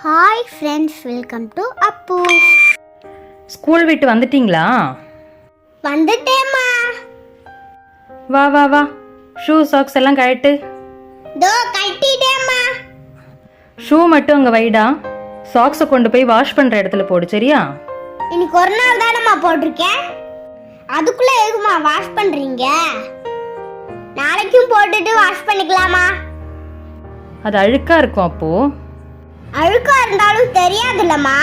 Hi friends, welcome to Appu. School விட்டு வந்துட்டீங்களா? வந்துட்டேம்மா. வா வா வா, ஷூ சாக்ஸ் எல்லாம் கழட்டு. தோ கட்டிட்டேம்மா. ஷூ மட்டும் அங்கே வைடா, சாக்ஸை கொண்டு போய் வாஷ் பண்ணுற இடத்துல போடு, சரியா? இன்னைக்கு ஒரு நாள் தானம்மா போட்டிருக்கேன், அதுக்குள்ளே எதுக்குமா வாஷ் பண்ணுறீங்க? நாளைக்கும் போட்டுட்டு வாஷ் பண்ணிக்கலாமா? அது அழுக்கா இருக்கும். அப்போ அழுக்கா இருந்தாலும் தெரியாதுல்லம்மா.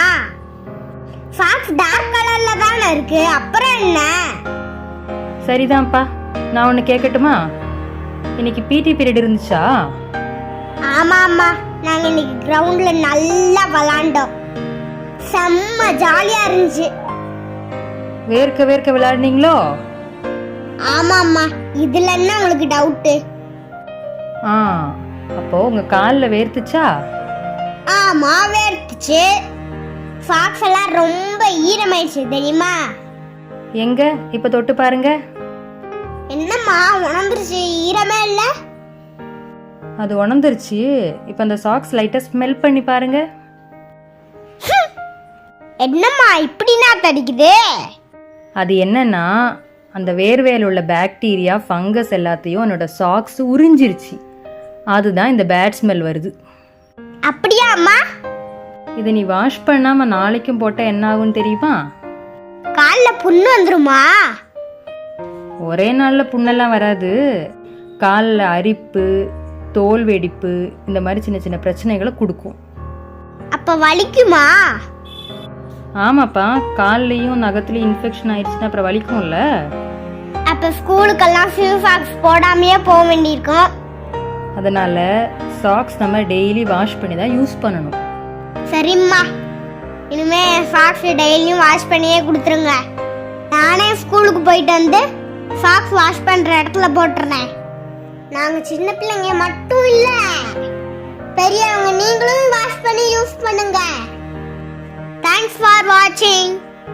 சாக்ஸ் டார்க் கலர்ல தானே இருக்கு, அப்புறம் என்ன? சரிதான்ப்பா. நான் ஒன்று கேட்கட்டுமா? இன்னைக்கு பிடி பீரியட் இருந்துச்சா? ஆமாம்மா, நாங்கள் இன்னைக்கு கிரவுண்ட்ல நல்லா விளாண்டோம். செம்ம ஜாலியா இருந்துச்சு. வேர்க்க வேர்க்க விளையாடுனீங்களோ? ஆமாம்மா, இதுல என்ன உங்களுக்கு டவுட்டு? ஆ, அப்போ உங்க காலில் வேர்த்துச்சா? ஆமா, வேர்த்துச்சு. சாக்ஸ் எல்லாம் ரொம்ப ஈரமாயிடுச்சு தெரியுமா? எங்க இப்போ தொட்டு பாருங்க. என்னம்மா உணர்ந்துருச்சு, ஈரமே இல்ல. அது உணர்ந்துருச்சு. இப்போ அந்த சாக்ஸ் லைட்டாக ஸ்மெல் பண்ணி பாருங்க. என்னம்மா இப்படின்னா தடிக்குது? அது என்னன்னா, அந்த வேர்வையில் உள்ள பாக்டீரியா ஃபங்கஸ் எல்லாத்தையும் என்னோட சாக்ஸ் உறிஞ்சிருச்சு. அதுதான் இந்த பேட் ஸ்மெல் வருது. அப்படியா அம்மா? இதை நீ வாஷ் பண்ணாம நாளைக்கும் போட்டா என்ன ஆகும் தெரியுமா? காலில் புண்ணு வந்துருமா? ஒரே நாளில் புண்ணெல்லாம் வராது. காலில் அரிப்பு, தோல் வெடிப்பு, இந்த மாதிரி சின்ன சின்ன பிரச்சனைகளை கொடுக்கும். அப்ப வலிக்குமா? ஆமாப்பா, கால்லையும் நகத்துலையும் இன்ஃபெக்ஷன் ஆயிடுச்சுன்னா அப்புறம் வலிக்கும்ல. அப்ப ஸ்கூலுக்கெல்லாம் ஷூ சாக்ஸ் போடாமையே போக வேண்டியிருக்கும். அதனால சாக்ஸ் நம்ம டெய்லி வாஷ் பண்ணி தான் யூஸ் பண்ணணும். சரிம்மா, இனிமே சாக்ஸ் டெய்லியும் வாஷ் பண்ணியே கொடுத்துருங்க. நானே ஸ்கூலுக்கு போயிட்டு வந்து சாக்ஸ் வாஷ் பண்ற இடத்துல போட்டுறேன். நாங்க சின்ன பிள்ளைங்க மட்டும் இல்ல, பெரியவங்க நீங்களும் வாஷ் பண்ணி யூஸ் பண்ணுங்க. தேங்க்ஸ் ஃபார் வாட்சிங்.